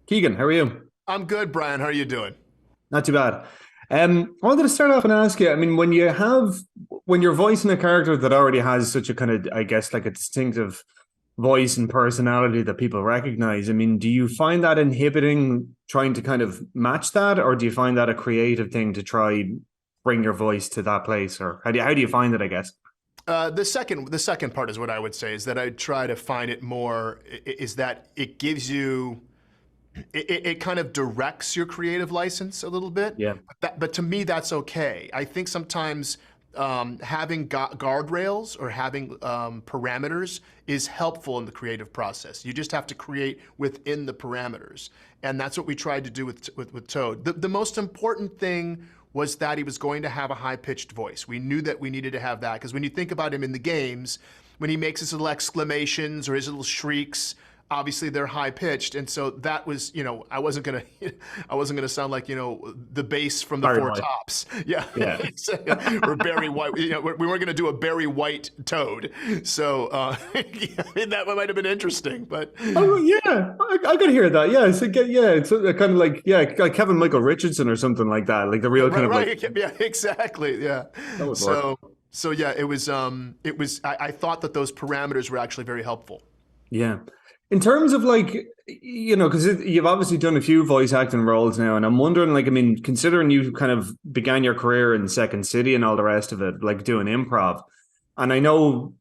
Keegan, how are you? I'm good, Brian. How are you doing? Not too bad. I wanted to start off and ask you, I mean, when you're voicing a character that already has such a kind of, I guess, like a distinctive voice and personality that people recognize, I mean, do you find that inhibiting trying to kind of match that, or do you find that a creative thing to try bring your voice to that place, or how do you find it, I guess? The second part is what I would say is that I try to find it more is that it gives you it kind of directs your creative license a little bit. Yeah. But to me, that's okay. I think sometimes having guardrails or having parameters is helpful in the creative process. You just have to create within the parameters, and that's what we tried to do with Toad. The most important thing was that he was going to have a high-pitched voice. We knew that we needed to have that because when you think about him in the games, when he makes his little exclamations or his little shrieks, obviously they're high pitched, and so that was, I wasn't gonna, I wasn't gonna sound like, the bass from the Sorry, Four Mike. Tops, yeah, Yeah. or Barry White. We weren't gonna do a Barry White Toad, so I mean, that might have been interesting, but Oh yeah, I could hear that. Yeah, it's a kind of like like Kevin Michael Richardson or something like that, like the real kind right, of like right, yeah, exactly, yeah. that would work. So yeah, it was. I thought that those parameters were actually very helpful. Yeah. In terms of like, because you've obviously done a few voice acting roles now, and I'm wondering, like, I mean, considering you kind of began your career in Second City and all the rest of it, like doing improv, and I know,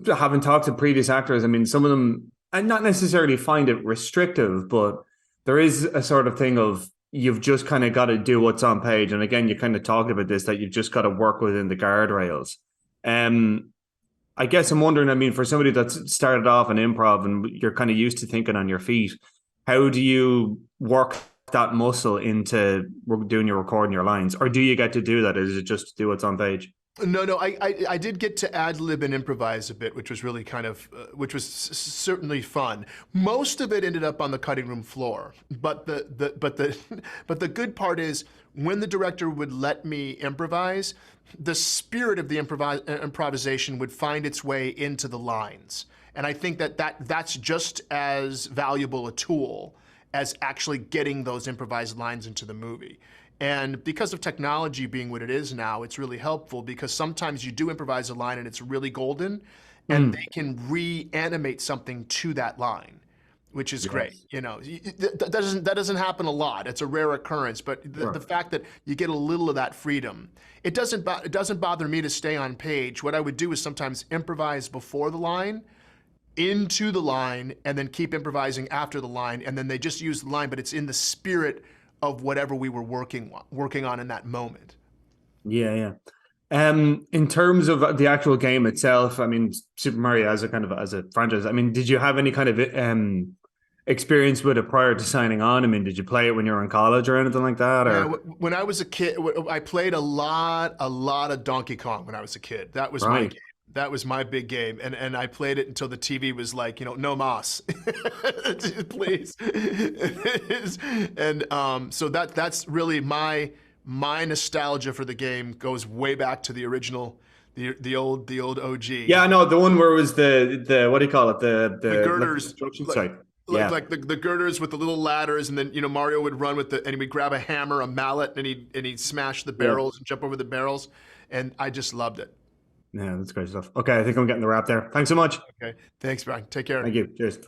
having talked to previous actors, I mean, some of them, and not necessarily find it restrictive, but there is a sort of thing of you've just kind of got to do what's on page, and again, you kind of talked about this that you've just got to work within the guardrails. Um, I guess I'm wondering, I mean, for somebody that's started off in improv and you're kind of used to thinking on your feet, how do you work that muscle into doing your recording your lines? Or do you get to do that? Is it just do what's on page? No, no, I did get to ad lib and improvise a bit, which was really kind of, which was certainly fun. Most of it ended up on the cutting room floor, but but the good part is when the director would let me improvise, the spirit of the improvisation would find its way into the lines, and I think that's just as valuable a tool as actually getting those improvised lines into the movie. And because of technology being what it is now, it's really helpful because sometimes you do improvise a line and it's really golden and Mm, they can reanimate something to that line, which is great. yes. That doesn't happen a lot. It's a rare occurrence, but the Sure. fact that you get a little of that freedom, it doesn't bother me to stay on page. What I would do is sometimes improvise before the line, into the line, and then keep improvising after the line, and then they just use the line, but it's in the spirit of whatever we were working on in that moment. Yeah, yeah. In terms of the actual game itself, I mean, Super Mario as a kind of as a franchise, I mean, did you have any kind of experience with it prior to signing on? I mean, did you play it when you were in college or anything like that? Yeah, Or when I was a kid, I played a lot of Donkey Kong when I was a kid. That was my right? game. That was my big game, and I played it until the TV was like, no mas, please. And so that's really my nostalgia for the game goes way back to the original, the old OG. Yeah, I know the one where it was the what do you call it? The The like girders, construction like site. like Yeah, like the girders with the little ladders, and then Mario would run with and he'd grab a hammer, a mallet, and he'd smash the yeah, barrels and jump over the barrels, and I just loved it. yeah. That's great stuff. Okay, I think I'm getting the wrap there. Thanks so much. Okay, thanks, Brian. Take care. Thank you. Cheers.